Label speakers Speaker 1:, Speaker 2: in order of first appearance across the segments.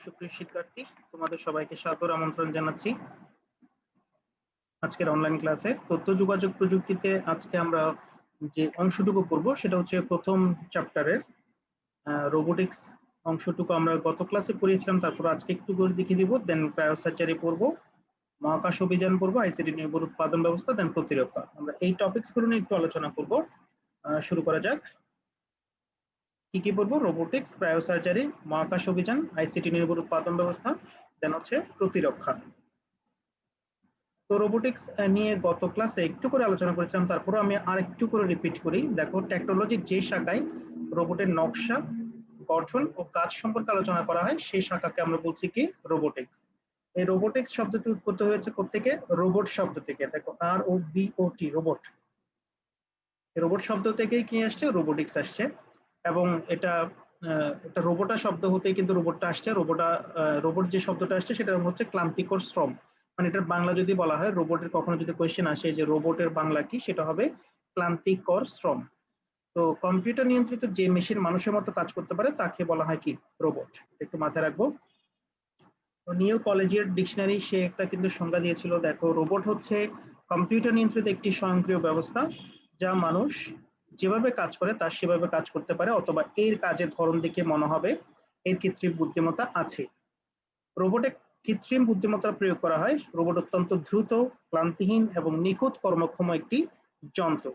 Speaker 1: সুপ্রিয় শিক্ষার্থী, তোমাদের সবাইকে সাদর আমন্ত্রণ জানাচ্ছি আজকের অনলাইন ক্লাসে। তথ্য যোগাযোগ প্রযুক্তিতে আজকে আমরা যে অংশটুকু পড়ব সেটা হচ্ছে প্রথম চ্যাপ্টারের রোবোটিক্স অংশটুকু। আমরা গত ক্লাসে পড়িয়েছিলাম, তারপর আজকে একটু করে দেখিয়ে দিব। দেন ক্রায়োসার্জারি পড়বো, মহাকাশ অভিযান পড়বো, আইসিটি নির্ভর উৎপাদন ব্যবস্থা, দেন প্রতিরক্ষা। আমরা এই টপিকস গুলো নিয়ে একটু আলোচনা করব। শুরু করা যাক। কি কি পড়বো? রোবোটিক্স, ক্রায়োসার্জারি, মহাকাশ অভিযান, আইসিটি নির্ভর উৎপাদন ব্যবস্থা, দেন হচ্ছে প্রতিরক্ষা। তো রোবোটিক্স নিয়ে গত ক্লাসে একটু করে আলোচনা করেছিলাম, তারপরে আমি আর একটু করে রিপিট করি। দেখো, টেকনোলজির যে শাখায় রোবটের নকশা, গঠন ও কাজ সম্পর্কে আলোচনা করা হয় সেই শাখাকে আমরা বলছি কি রোবোটিক্স। এই রোবোটিক্স শব্দটি উৎপত্তি হয়েছে কোত্থেকে? রোবট শব্দ থেকে। দেখো, ROBOT, রোবট। রোবট শব্দ থেকেই কি আসছে? রোবোটিক্স আসছে। এবং এটা একটা রোবোটা শব্দ হতেই কিন্তু রোবটটা আসছে। রোবট যে শব্দটা আসছে সেটা হচ্ছে ক্লান্তিকর শ্রম। মানে এটার বাংলা যদি বলা হয়, রোবটের কখনো যদি কোয়েশ্চেন আসে যে রোবটের বাংলা কি, সেটা হবে ক্লান্তিকর শ্রম। তো কম্পিউটার নিয়ন্ত্রিত যে মেশিন মানুষের মতো কাজ করতে পারে তাকে বলা হয় কি? রোবট। একটু মাথায় রাখবো। তো নিউ কলেজিয়েট ডিকশনারি সে একটা কিন্তু সংজ্ঞা দিয়েছিল। দেখো, রোবট হচ্ছে কম্পিউটার নিয়ন্ত্রিত একটি স্বয়ংক্রিয় ব্যবস্থা যা মানুষ যেভাবে কাজ করে তার সেভাবে কাজ করতে পারে, অথবা এর কাজের ধরন দেখে মনে হবে এর কৃত্রিম বুদ্ধিমত্তা আছে। রোবটে কৃত্রিম বুদ্ধিমত্তা প্রয়োগ করা হয়। রোবট অত্যন্ত দ্রুত, ক্লান্তিহীন এবং নিখুঁত কর্মক্ষম একটি যন্ত্র।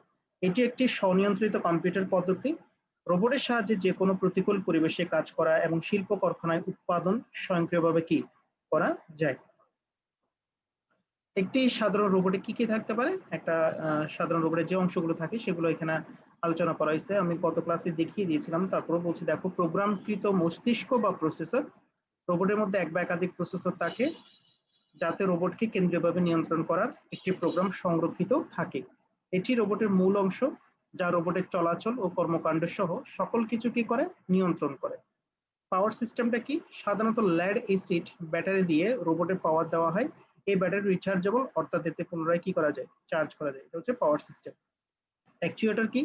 Speaker 1: এটি একটি স্বনিয়ন্ত্রিত কম্পিউটার পদ্ধতি। রোবটের সাহায্যে যে কোনো প্রতিকূল পরিবেশে কাজ করা এবং শিল্প কারখানায় উৎপাদন স্বয়ংক্রিয়ভাবে কি করা যায়। একটি সাধারণ রোবটে কি কি থাকতে পারে? একটা সাধারণ রোবটের যে অংশগুলো থাকে সেগুলো এখানে আলোচনা করা হয়েছে। আমি গত ক্লাসে দেখিয়ে দিয়েছিলাম, তারপরে বলছি। দেখো, প্রোগ্রামকৃত মস্তিষ্ক বা প্রসেসর। রোবটের মধ্যে এক বা একাধিক প্রসেসর থাকে যাতে রোবটকে কেন্দ্রীয়ভাবে নিয়ন্ত্রণ করার একটি প্রোগ্রাম সংরক্ষিত থাকে। এটি রোবটের মূল অংশ যা রোবটের চলাচল ও কর্মকাণ্ড সহ সকল কিছু কি করে? নিয়ন্ত্রণ করে। পাওয়ার সিস্টেমটা কি? সাধারণত লেড এসিড ব্যাটারি দিয়ে রোবটের পাওয়ার দেওয়া হয়। এই ব্যাটারি রিচার্জেবল, অর্থাৎ এতে পুনরায় কি করা যায়? চার্জ করা যায়। এটা হচ্ছে পাওয়ার সিস্টেম। অ্যাকচুয়েটর কি?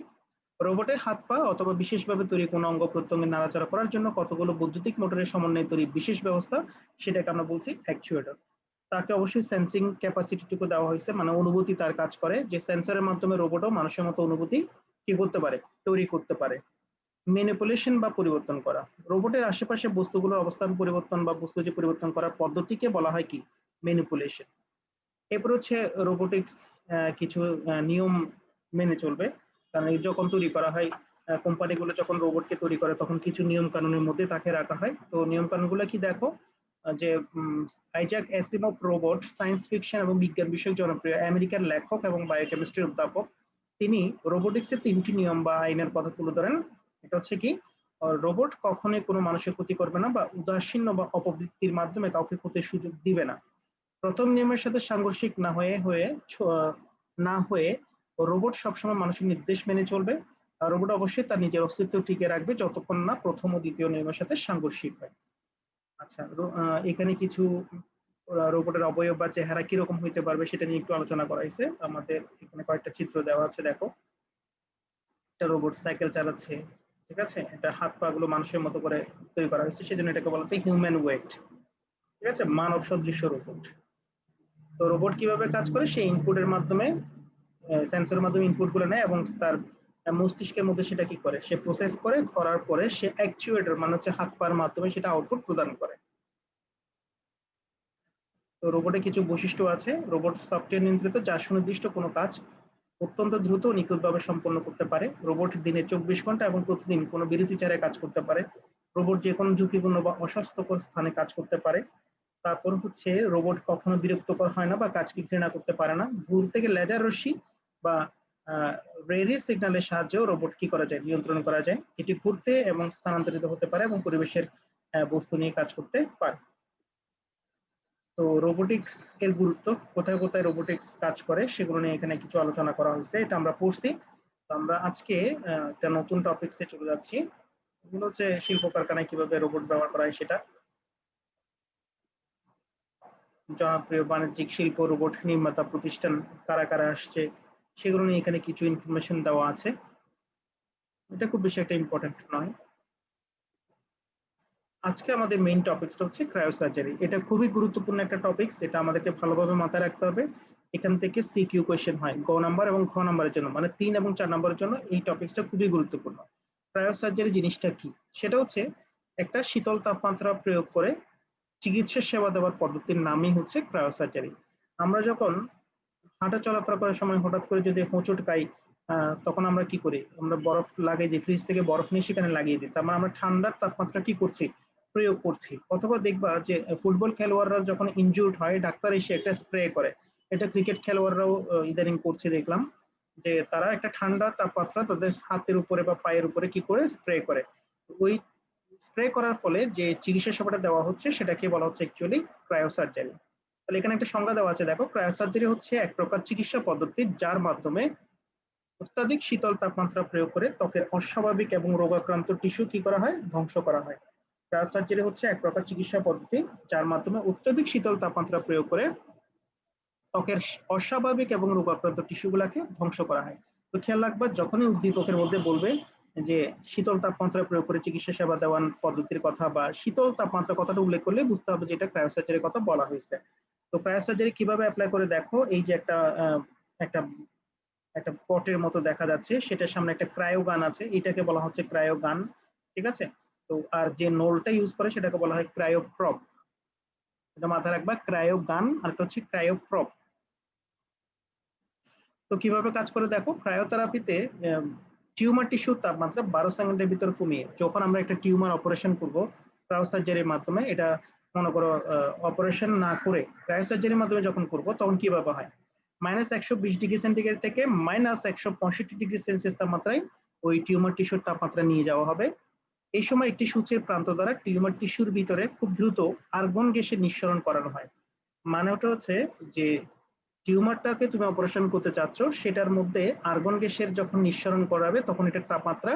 Speaker 1: রোবটের হাত পা অথবা বিশেষভাবে তৈরি কোনো অঙ্গ প্রত্যঙ্গের নাড়াচাড়া করার জন্য কতগুলো বৈদ্যুতিক মোটরের সমন্বয়ে তৈরি বিশেষ ব্যবস্থা, সেটাকে আমরা বলছি অ্যাকচুয়েটর। তাকে অবশ্যই সেন্সিং ক্যাপাসিটিটুকু দেওয়া হয়েছে, মানে অনুভূতি তার কাজ করে, যে সেন্সরের মাধ্যমে রোবটও মানুষের মতো অনুভূতি কি করতে পারে? তৈরি করতে পারে। ম্যানিপুলেশন বা পরিবর্তন করা। রোবটের আশেপাশে বস্তুগুলোর অবস্থান পরিবর্তন বা বস্তুটি পরিবর্তন করার পদ্ধতিকে বলা হয় কি? ম্যানিপুলেশন। এরপর হচ্ছে রোবোটিক্স কিছু নিয়ম মেনে চলবে। কারণ এই যখন তৈরি করা হয়, কোম্পানিগুলো যখন রোবটকে তৈরি করে তখন কিছু নিয়ম কানুনের মধ্যে তাকে রাখা হয়। তো নিয়ম কানুনগুলো কি? দেখো, যে আইজাক অ্যাসিমভ রোবট সায়েন্স ফিকশন এবং বিজ্ঞান বিষয়ক জনপ্রিয় আমেরিকান লেখক এবং বায়োকেমিস্ট্রির অধ্যাপক। তিনি রোবোটিক্সের 3টি নিয়ম বা আইনের কথা তুলে ধরেন। এটা হচ্ছে কি? রোবট কখনোই কোনো মানুষের ক্ষতি করবে না বা উদাসীন্য বা অপবৃত্তির মাধ্যমে কাউকে ক্ষতির সুযোগ দিবে না। প্রথম নিয়মের সাথে সাংঘর্ষিক না হয়ে রোবট সবসময় মানুষের নির্দেশ মেনে চলবে। আর রোবট অবশ্যই তার নিজের অস্তিত্ব টিকে রাখবে যতক্ষণ না প্রথম ও দ্বিতীয় নিয়মের সাথে সাংঘর্ষিক হয়। আচ্ছা, এখানে কিছু রোবটের অবয়ব বা চেহারা কিরকম হইতে পারবে সেটা নিয়ে একটু আলোচনা করা হয়েছে। আমাদের এখানে কয়েকটা চিত্র দেওয়া আছে। দেখো, একটা রোবট সাইকেল চালাচ্ছে। ঠিক আছে, এটা হাত পা গুলো মানুষের মতো করে তৈরি করা হয়েছে, সেজন্য এটাকে বলা হচ্ছে হিউম্যান ওয়েট। ঠিক আছে, মানব সদৃশ্য রোবট। তো রোবট কিভাবে কাজ করে? সে ইনপুটের মাধ্যমে, সেন্সরের মাধ্যমে ইনপুট গুলো নেয় এবং তার মস্তিষ্কের মধ্যে সেটা কি করে? সে প্রসেস করে, করার পরে সে অ্যাকচুয়েটর মানে হচ্ছে হাত পার মাধ্যমে সেটা আউটপুট প্রদান করে। তো রোবটের কিছু বৈশিষ্ট্য আছে। রোবট সফটওয়্যার নিয়ন্ত্রিত, যা সুনির্দিষ্ট কোনো কাজ অত্যন্ত দ্রুত ও নিখুঁতভাবে সম্পন্ন করতে পারে। রোবট দিনে 24 ঘন্টা এবং প্রতিদিন কোনো বিরতি ছাড়াই কাজ করতে পারে। রোবট যে কোনো ঝুঁকিপূর্ণ বা অস্বাস্থ্যকর স্থানে কাজ করতে পারে। তারপর হচ্ছে রোবট কখনো বিরক্তকর হয় না বা কাজকে ঘৃণা করতে পারে না। দূর থেকে লেজার রশ্মি বা রেডিও সিগন্যালের সাহায্যেও রোবট কি করা যায়? নিয়ন্ত্রণ করা যায়। এটি ঘুরতে এবং স্থানান্তরিত হতে পারে এবং পরিবেশের বস্তু নিয়ে কাজ করতে পারে। তো রোবোটিক্স এর গুরুত্ব, কোথায় কোথায় রোবোটিক্স কাজ করে সেগুলো নিয়ে এখানে কিছু আলোচনা করা হয়েছে, এটা আমরা পড়ছি। তো আমরা আজকে একটা নতুন টপিকসে চলে যাচ্ছি। এগুলো হচ্ছে শিল্প কারখানায় কিভাবে রোবট ব্যবহার করা হয় সেটা। জনপ্রিয় বাণিজ্যিক শিল্প রোবট নির্মাতা প্রতিষ্ঠান কারা কারা আসছে সেগুলো নিয়ে এখানে কিছু ইনফরমেশন দেওয়া আছে। এটা খুব বেশি একটা ইম্পর্টেন্ট নয়। আজকে আমাদের মেইন টপিকসটা হচ্ছে ক্রায়োসার্জারি। এটা খুবই গুরুত্বপূর্ণ একটা টপিকস, এটা আমাদেরকে ভালোভাবে মাথায় রাখতে হবে। এখান থেকে সিকিউ কোয়েশ্চেন হয় গ নাম্বার এবং খ নাম্বারের জন্য, মানে 3 এবং 4 নাম্বারের জন্য এই টপিকসটা খুবই গুরুত্বপূর্ণ। ক্রায়োসার্জারি জিনিসটা কি? সেটা হচ্ছে একটা শীতল তাপমাত্রা প্রয়োগ করে চিকিৎসা সেবা দেওয়ার পদ্ধতির নামই হচ্ছে ক্রায়োসার্জারি। আমরা যখন হাঁটা চলাফেরা করার সময় হঠাৎ করে যদি হোঁচট খাই, তখন আমরা কি করি? আমরা বরফ লাগিয়ে দিই, ফ্রিজ থেকে বরফ নিয়ে সেখানে লাগিয়ে দিই, তার মানে আমরা ঠান্ডার তাপমাত্রা কি করছি? প্রয়োগ করছি। অথবা দেখবা যে ফুটবল খেলোয়াড়রা যখন ইনজুর্ড হয়, ডাক্তার এসে একটা স্প্রে করে। এটা ক্রিকেট খেলোয়াড়রাও ইদানিং করছে দেখলাম, যে তারা একটা ঠান্ডা তাপমাত্রা তাদের হাতের উপরে বা পায়ের উপরে কি করে স্প্রে করে। ওই স্প্রে করার ফলে যে চিকিৎসা সেবাটা দেওয়া হচ্ছে সেটাকে বলা হচ্ছে অ্যাকচুয়ালি ক্রায়োসার্জারি। তাহলে এখানে একটা সংজ্ঞা দেওয়া আছে, দেখো ক্রায়োসার্জারি হচ্ছে এক প্রকার চিকিৎসা পদ্ধতি যার মাধ্যমে অত্যাধিক শীতল তাপমাত্রা প্রয়োগ করে ত্বকের অস্বাভাবিক এবং রোগাক্রান্ত টিস্যু কি করা হয়? ধ্বংস করা হয়। ক্রায়োসার্জারি হচ্ছে এক প্রকার চিকিৎসা পদ্ধতি যার মাধ্যমে অত্যধিক শীতল তাপমাত্রা প্রয়োগ করে ত্বকের অস্বাভাবিক এবং রোগাক্রান্ত টিস্যুগুলোকে ধ্বংস করা হয়। তো খেয়াল রাখবা, যখনই উদ্দীপকের মধ্যে বলবে যে শীতল তাপমাত্রা প্রয়োগ করে চিকিৎসা সেবা দেওয়ার পদ্ধতির কথা বা শীতল তাপমাত্রা কথাটা উল্লেখ করলে বুঝতে হবে যে এটা ক্রায়োসার্জারির কথা বলা হয়েছে। তো ক্রায়োসার্জারি কিভাবে অ্যাপ্লাই করে দেখো, এই যে একটা একটা পটের মতো দেখা যাচ্ছে, সেটার সামনে একটা ক্রায়ো গান আছে, এটাকে বলা হচ্ছে ক্রায়ো গান। ঠিক আছে? তো আর যে নোলটা ইউজ করে সেটাকে বলা হয় ক্রায়ো প্রপ। এটা মাথায় রাখবা, ক্রায়ো গান আর একটা হচ্ছে ক্রায়ো প্রপ। তো কিভাবে কাজ করে দেখো, ক্রায়োথেরাপিতে টিউমার টিস্যুর তাপমাত্রা 12 সেকেন্ডের ভিতর কমিয়ে যখন আমরা একটা টিউমার অপারেশন করব ক্রায়োসার্জারির মাধ্যমে, এটা মনে করো অপারেশন না করে ক্রায়োসার্জারির মাধ্যমে যখন করব তখন কিভাবে হয়? -120 ডিগ্রি সেন্টিগ্রেড থেকে -165 ডিগ্রি সেলসিয়াস তাপমাত্রায় ওই টিউমার টিস্যুর তাপমাত্রা নিয়ে যাওয়া হবে। এই সময় একটি সূচের প্রান্ত দ্বারা টিউমার টিস্যুর ভিতরে খুব দ্রুত আর্গন গ্যাসের নিঃসরণ করানো হয়। মানে ওটা হচ্ছে যে টিউমারটাকে তুমি অপারেশন করতে চাচ্ছ, সেটার মধ্যে আর্গন গ্যাসের যখন নিঃসরণ করাবে তখন এটার তাপমাত্রা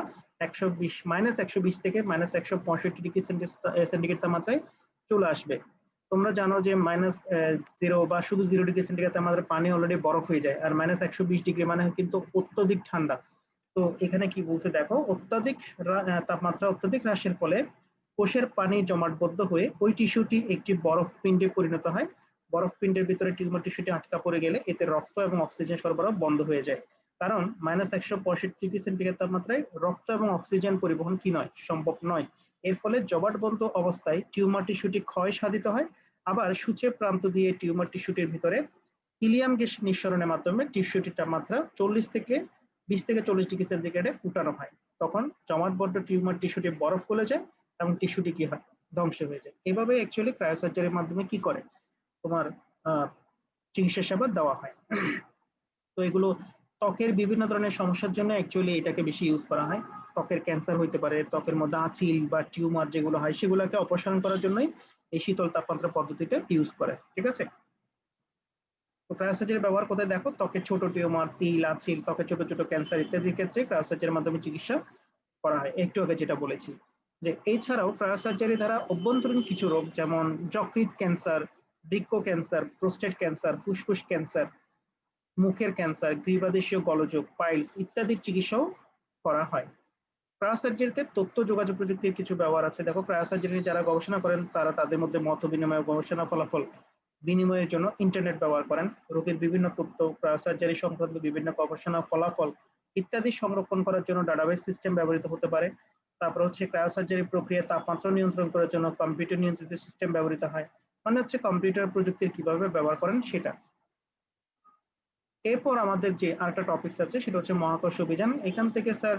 Speaker 1: 120 থেকে -165 ডিগ্রি সেন্টিগ্রেড তাপমাত্রায় চলে আসবে। তোমরা জানো যে -0 বা শুধু 0 ডিগ্রি সেন্টিগ্রেড তাপমাত্রায় পানি অলরেডি বরফ হয়ে যায়, আর -120 ডিগ্রি মানে কিন্তু অত্যধিক ঠান্ডা। তো এখানে কি বলছে দেখো, অত্যাধিক তাপমাত্রা অত্যাধিক হ্রাসের ফলে কোষের পানি জমাটবদ্ধ হয়ে ওই টিস্যুটি একটি বরফ পিণ্ডে পরিণত হয়। বরফ পিণ্ডের ভিতরে টিউমার টিস্যুটি আটকা পড়ে গেলে এতে রক্ত এবং অক্সিজেন সরবরাহ বন্ধ হয়ে যায়। কারণ -165 ডিগ্রি সেন্টিগ্রেড তাপমাত্রায় রক্ত এবং অক্সিজেন পরিবহন কি নয়? সম্ভব নয়। এর ফলে জমাটবদ্ধ অবস্থায় টিউমার টিস্যুটি ক্ষয় সাধিত হয়। আবার সূচে প্রান্ত দিয়ে টিউমার টিস্যুটির ভিতরে হিলিয়াম গ্যাস নিঃসরণের মাধ্যমে টিস্যুটির তাপমাত্রা 20 থেকে 40 ডিগ্রি সেন্টিগ্রেডে উঠানো হয়। তখন জমাটবদ্ধ টিউমার টিস্যুটি বরফ গলে যায় এবং টিস্যুটি কি হয়? ধ্বংস হয়ে যায়। এভাবে অ্যাকচুয়ালি ক্রায়োসার্জারির মাধ্যমে কি করে তোমার চিকিৎসা সেবা দেওয়া হয়। তো এগুলো ত্বকের বিভিন্ন ধরনের সমস্যার জন্য অ্যাকচুয়ালি এটাকে বেশি ইউজ করা হয়। ত্বকের ক্যান্সার হইতে পারে, ত্বকের মধ্যে আঁচিল বা টিউমার যেগুলো হয় সেগুলোকে অপসারণ করার জন্যই এই শীতল তাপমাত্রা পদ্ধতিটা ইউজ করে। ঠিক আছে? তো ক্রায়োসার্জারি ব্যবহার কোথায় দেখো, ত্বকের ছোট টিউমার, তিল, আঁচিল, ত্বকের ছোট ছোট ক্যান্সার ইত্যাদির ক্ষেত্রে ক্রায়োসার্জারির মাধ্যমে চিকিৎসা করা হয়। একটু আগে যেটা বলেছি, যে এছাড়াও ক্রায়োসার্জারি দ্বারা অভ্যন্তরীণ কিছু রোগ যেমন যকৃৎ ক্যান্সার, বৃক্ক ক্যান্সার, প্রোস্টেট ক্যান্সার, ফুসফুস ক্যান্সার, মুখের ক্যান্সার, গ্রীবাদেশীয় গোলযোগ, পাইলস ইত্যাদির চিকিৎসাও করা হয়। ক্রায়োসার্জারিতে তথ্য যোগাযোগ প্রযুক্তির কিছু ব্যবহার আছে। দেখো, ক্রায়োসার্জারি যারা গবেষণা করেন তারা তাদের মধ্যে মত বিনিময়, গবেষণা ফলাফল বিনিময়ের জন্য ইন্টারনেট ব্যবহার করেন। রোগীর বিভিন্ন তথ্য, ক্রায়োসার্জারি সংক্রান্ত বিভিন্ন গবেষণা ফলাফল ইত্যাদি সংরক্ষণ করার জন্য ডাটাবেস সিস্টেম ব্যবহৃত হতে পারে। তারপর হচ্ছে ক্রায়োসার্জারি প্রক্রিয়া তাপমাত্রা নিয়ন্ত্রণ করার জন্য কম্পিউটার নিয়ন্ত্রিত সিস্টেম ব্যবহৃত হয়। মানে হচ্ছে কম্পিউটার প্রযুক্তির কিভাবে ব্যবহার করেন সেটা। এরপর আমাদের যে আরেকটা টপিকস আছে সেটা হচ্ছে মহাকর্ষ অভিযান। এখান থেকে স্যার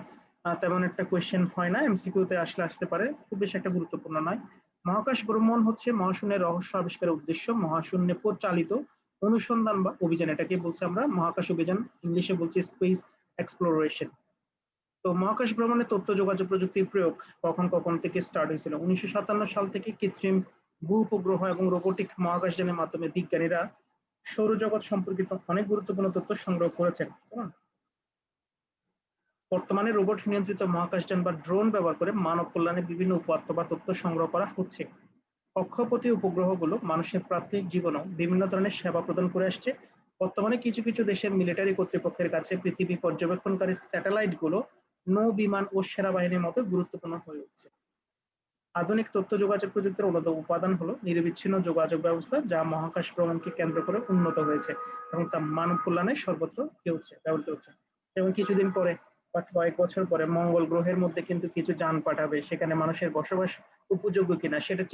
Speaker 1: তেমন একটা কোয়েশ্চেন হয় না, এমসিকিউতে আসতে পারে, খুব বেশি একটা গুরুত্বপূর্ণ নয়। মহাকাশ ভ্রমণ হচ্ছে মহাশূন্যের রহস্য আবিষ্কারের উদ্দেশ্য মহাশূন্যে পরিচালিত অনুসন্ধান বা অভিযান, এটাকে বলছে আমরা মহাকাশ অভিযান, ইংলিশে বলছি স্পেস এক্সপ্লোরেশন। তো মহাকাশ ভ্রমণে তথ্য যোগাযোগ প্রযুক্তির প্রয়োগ কখন কখন থেকে স্টার্ট হয়েছিল? 1957 সাল থেকে কৃত্রিম ভূ উপগ্রহ এবং রোবোটিক মহাকাশযানের মাধ্যমে বিজ্ঞানীরা সৌরজগৎ সম্পর্কিত অনেক গুরুত্বপূর্ণ তথ্য সংগ্রহ করেছেন। বর্তমানে রোবট নিয়ন্ত্রিত মহাকাশযান বা ড্রোন ব্যবহার করে মানব কল্যাণে বিভিন্ন উপাত্ত বা তথ্য সংগ্রহ করা হচ্ছে। কক্ষপথী উপগ্রহগুলো মানুষের প্রাত্যহিক জীবনেও বিভিন্ন ধরনের সেবা প্রদান করে আসছে। বর্তমানে কিছু কিছু দেশের মিলিটারি কর্তৃপক্ষের কাছে পৃথিবী পর্যবেক্ষণকারী স্যাটেলাইট গুলো নৌ বিমান ও সেনাবাহিনীর মতো গুরুত্বপূর্ণ হয়ে উঠছে। আধুনিক তথ্য যোগাযোগ প্রযুক্তির অন্যতম উপাদান হলো নিরবিচ্ছিন্ন যোগাযোগ ব্যবস্থা, যা মহাকাশ ভ্রমণকে কেন্দ্র করে উন্নত হয়েছে এবং তা মানব কল্যাণে সর্বত্র ব্যবহৃত হচ্ছে। যেমন কিছুদিন পরে বা কয়েক বছর পরে মঙ্গল গ্রহের মধ্যে কিন্তু কিছু যান পাঠাবে, সেখানে মানুষের বসবাস উপযোগ্য কিনা সেটা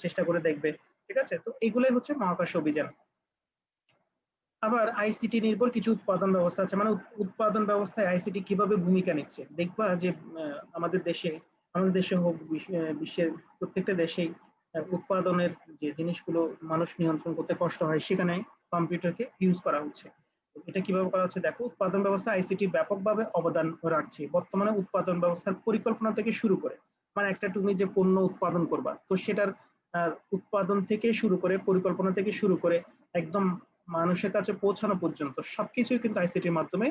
Speaker 1: চেষ্টা করে দেখবে। ঠিক আছে, তো এগুলোই হচ্ছে মহাকাশ অভিযান। আবার আইসিটি নির্ভর কিছু উৎপাদন ব্যবস্থা আছে, মানে উৎপাদন ব্যবস্থায় আইসিটি কিভাবে ভূমিকা নিচ্ছে দেখবা যে আমাদের দেশে হোক বিশ্বের প্রত্যেকটা দেশেই উৎপাদনের যে জিনিসগুলো মানুষ নিয়ন্ত্রণ করতে কষ্ট হয়, সেখানে কম্পিউটারকে ইউজ করা হচ্ছে। এটা কিভাবে করা হচ্ছে দেখো, উৎপাদন ব্যবস্থা আইসিটি ব্যাপকভাবে অবদান রাখছে। বর্তমানে উৎপাদন ব্যবস্থার পরিকল্পনা থেকে শুরু করে, মানে একটা তুমি যে পণ্য উৎপাদন করবা, তো সেটার উৎপাদন থেকে শুরু করে, পরিকল্পনা থেকে শুরু করে একদম মানুষের কাছে পৌঁছানো পর্যন্ত সবকিছুই কিন্তু আইসিটির মাধ্যমে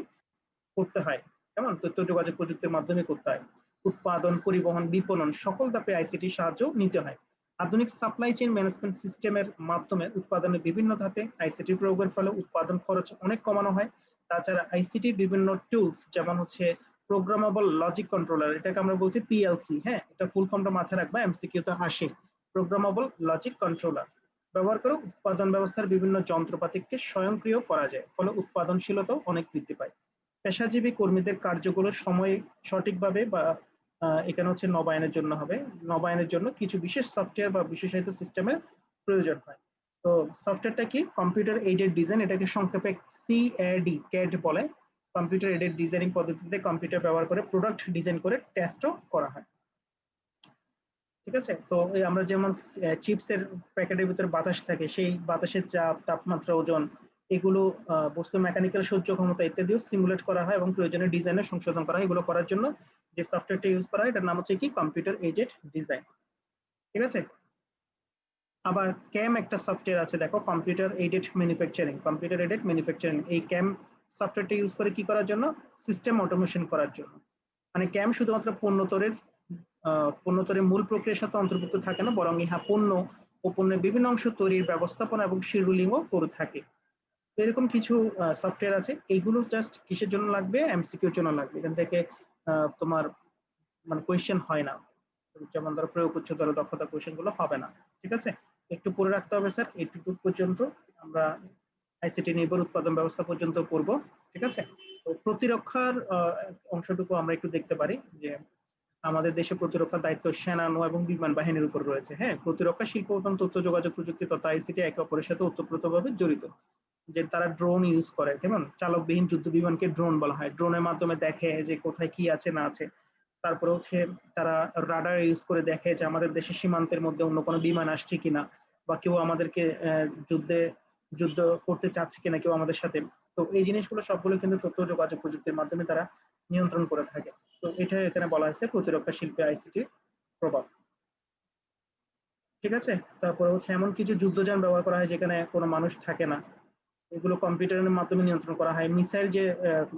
Speaker 1: করতে হয়। যেমন তথ্য যোগাযোগ প্রযুক্তির মাধ্যমে করতে হয়। উৎপাদন, পরিবহন, বিপণন সকল ধাপে আইসিটি সাহায্য নিতে হয়। আধুনিক সাপ্লাই চেইন ম্যানেজমেন্ট সিস্টেমের মাধ্যমে উৎপাদনের বিভিন্ন ধাপে আইসিটি প্রয়োগের ফলে উৎপাদন খরচ অনেক কমানো হয়। তাছাড়া আইসিটি বিভিন্ন টুলস, যেমন হচ্ছে প্রোগ্রামেবল লজিক কন্ট্রোলার, এটাকে আমরা বলছি পিএলসি। হ্যাঁ, এটা ফুল ফর্মটা মাথায় রাখবা, এমসিকিউ তে আসে। প্রোগ্রামেবল লজিক কন্ট্রোলার ব্যবহার করে উৎপাদন ব্যবস্থার বিভিন্ন যন্ত্রপাতিকে স্বয়ংক্রিয় করা যায়, ফলে উৎপাদনশীলতাও অনেক বৃদ্ধি পায়। পেশাজীবী কর্মীদের কার্যগুলো সময় সঠিকভাবে বা এখানে হচ্ছে নবায়নের জন্য কিছু বিশেষ সফটওয়্যার বা বিশেষায়িত সিস্টেমের প্রয়োজন হয়। তো সফটওয়্যারটা কি? কম্পিউটার এইডেড ডিজাইন, এটাকে সংক্ষেপে সিএডি ক্যাড বলে। কম্পিউটার এইডেড ডিজাইনিং পদ্ধতিতে কম্পিউটার ব্যবহার করে প্রোডাক্ট ডিজাইন করে টেস্টও করা হয়। ঠিক আছে, তো এই আমরা যেমন চিপসের প্যাকেটের ভিতরে বাতাস থাকে, সেই বাতাসের চাপ, তাপমাত্রা, ওজন, এগুলো বস্তু মেকানিক্যাল সহ্য ক্ষমতা ইত্যাদিও সিমুলেট করা হয় এবং প্রয়োজনীয় ডিজাইনে সংশোধন করা হয়। এগুলো করার জন্য যে সফটওয়্যারটা ইউজ করা হয়, এটার নাম হচ্ছে কি? Computer aided design. ঠিক আছে, আবার ক্যাম একটা সফটওয়্যার আছে দেখো, computer aided manufacturing. Computer aided manufacturing, এই ক্যাম সফটওয়্যারটা ইউজ করে কি করার জন্য? সিস্টেম অটোমেশন করার জন্য। মানে ক্যাম শুধুমাত্র পণ্যতরের মূল প্রক্রিয়ার সাথে অন্তর্ভুক্ত থাকে না, বরং ইহা পণ্য ও পণ্যের বিভিন্ন অংশ তৈরির ব্যবস্থাপনা এবং শিডিউলিংও করে থাকে। তো এরকম কিছু সফটওয়্যার আছে, এইগুলো জাস্ট কিসের জন্য লাগবে? এমসিকিউর জন্য লাগবে। এখান থেকে তোমার মানে কোয়েশ্চেন হয় না, যেমন ধরো প্রয়োগ উচ্চতর দক্ষতা কোয়েশ্চেন গুলো হবে না। ঠিক আছে, একটু পড়ে রাখতে হবে স্যার, এইটুকু পর্যন্ত আমরা আইসিটি নির্ভর উৎপাদন ব্যবস্থা পর্যন্ত পড়বো। ঠিক আছে, তো প্রতিরক্ষার অংশটুকু আমরা একটু দেখতে পারি যে আমাদের দেশে প্রতিরক্ষার দায়িত্ব সেনা, নৌ এবং বিমান বাহিনীর উপর রয়েছে। হ্যাঁ, প্রতিরক্ষা শিল্প এবং তথ্য যোগাযোগ প্রযুক্তি তথা আইসিটি একে অপরের সাথে ওতপ্রোতভাবে জড়িত। যে তারা ড্রোন ইউজ করে, কেমন চালকবিহীন যুদ্ধ বিমানকে ড্রোন বলা হয়। ড্রোনের মাধ্যমে দেখে যে কোথায় কি আছে না আছে। তারপরে হচ্ছে তারা রাডার ইউজ করে দেখে যে আমাদের দেশের সীমান্তের মধ্যে অন্য কোনো বিমান আসছে কিনা, বা কেউ আমাদেরকে যুদ্ধ করতে চাচ্ছে কিনা কেউ আমাদের সাথে। তো এই জিনিসগুলো সবগুলো কিন্তু তথ্য যোগাযোগ প্রযুক্তির মাধ্যমে তারা নিয়ন্ত্রণ করে থাকে। তো এটা এখানে বলা হয়েছে প্রতিরক্ষা শিল্পে আইসিটির প্রভাব। ঠিক আছে, তারপরে হচ্ছে এমন কিছু যুদ্ধযান ব্যবহার করা হয় যেখানে কোনো মানুষ থাকে না, এগুলো কম্পিউটারের মাধ্যমে নিয়ন্ত্রণ করা হয়।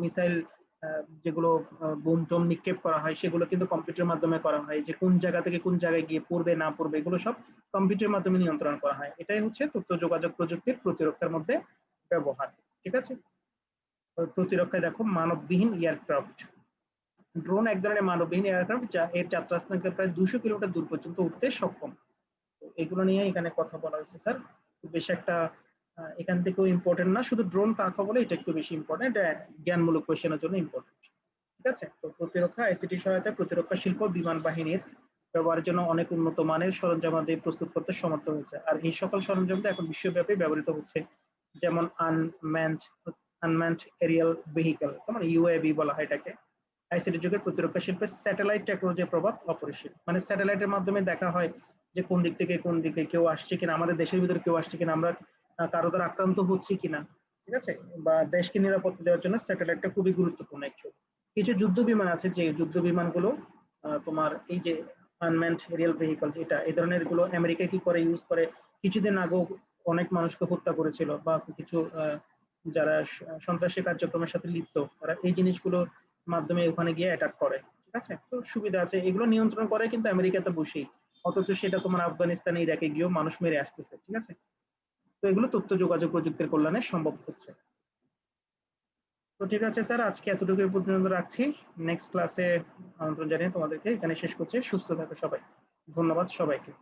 Speaker 1: মিসাইল যেগুলো বোম টোম নিক্ষেপ করা হয়, সেগুলো কিন্তু কম্পিউটারের মাধ্যমে করা হয়। যে কোন জায়গা থেকে কোন জায়গায় গিয়ে পড়বে না পড়বে, এগুলো সব কম্পিউটারের মাধ্যমে নিয়ন্ত্রণ করা হয়। এটাই হচ্ছে তথ্য যোগাযোগ প্রযুক্তির প্রতিরক্ষার মধ্যে ব্যবহার। ঠিক আছে, প্রতিরক্ষায় দেখো মানববিহীন এয়ারক্রাফট। ড্রোন এক ধরনের মানববিহীন এয়ারক্রাফট যা এর যাত্রাস্থান থেকে প্রায় 200 কিলোমিটার দূর পর্যন্ত উঠতে সক্ষম। এগুলো নিয়ে এখানে কথা বলা হয়েছে স্যার। খুব বেশি একটা এখান থেকেও ইম্পর্টেন্ট না, শুধু ড্রোন কাকে বলে এটা একটু বেশি ইম্পর্টেন্ট, জ্ঞানমূলক কোয়েশ্চেনের জন্য ইম্পর্টেন্ট। ঠিক আছে, তো প্রতিরক্ষা আইসিটি সহায়তায় প্রতিরক্ষা শিল্প বিমান বাহিনীর ব্যবহারের জন্য অনেক উন্নত মানের সরঞ্জামাদি প্রস্তুত করতে সমর্থ হয়েছে। আর এই সকল সরঞ্জাম এখন বিশ্বব্যাপী ব্যবহৃত হচ্ছে। যেমন আনম্যানড এরিয়াল ভেহিকল, মানে ইউএভি বলা হয় এটাকে। আইসিটি যুগের প্রতিরক্ষা শিল্পে স্যাটেলাইট টেকনোলজির প্রভাব অপরিসীম। মানে স্যাটেলাইটের মাধ্যমে দেখা হয় যে কোন দিক থেকে কোন দিকে কেউ আসছে কিনা, আমাদের দেশের ভিতরে কেউ আসছে কিনা, আমরা কারো দ্বারা আক্রান্ত হচ্ছি কিনা। ঠিক আছে, বা দেশকে নিরাপত্তা দেওয়ার জন্য স্যাটেলাইটটা খুবই গুরুত্বপূর্ণ অ্যাকচুয়ালি। কিছু যুদ্ধ বিমান আছে, যে যুদ্ধ বিমানগুলো তোমার এই যে আনম্যানড এরিয়াল ভেহিকল, এটা এই ধরনের গুলো আমেরিকা কি করে ইউজ করে, কিছুদিন আগেও অনেক মানুষকে হত্যা করেছিল, বা কিছু যারা সন্ত্রাসী কার্যক্রমের সাথে লিপ্ত, তারা এই জিনিসগুলোর মাধ্যমে ওখানে গিয়ে অ্যাটাক করে। ঠিক আছে, তো সুবিধা আছে, এগুলো নিয়ন্ত্রণ করে কিন্তু আমেরিকাতে বসেই, অথচ সেটা তোমার আফগানিস্তানে ইরাকে গিয়েও মানুষ মেরে আসতেছে। ঠিক আছে, তো এগুলো তথ্য যোগাযোগ প্রযুক্তির কল্যাণে সম্ভব হচ্ছে। তো ঠিক আছে স্যার, আজকে এতটুকু পর্যন্ত রাখছি। নেক্সট ক্লাসে আমন্ত্রণ জানিয়ে তোমাদেরকে এখানে শেষ করছি। সুস্থ থাকো সবাই। ধন্যবাদ সবাইকে।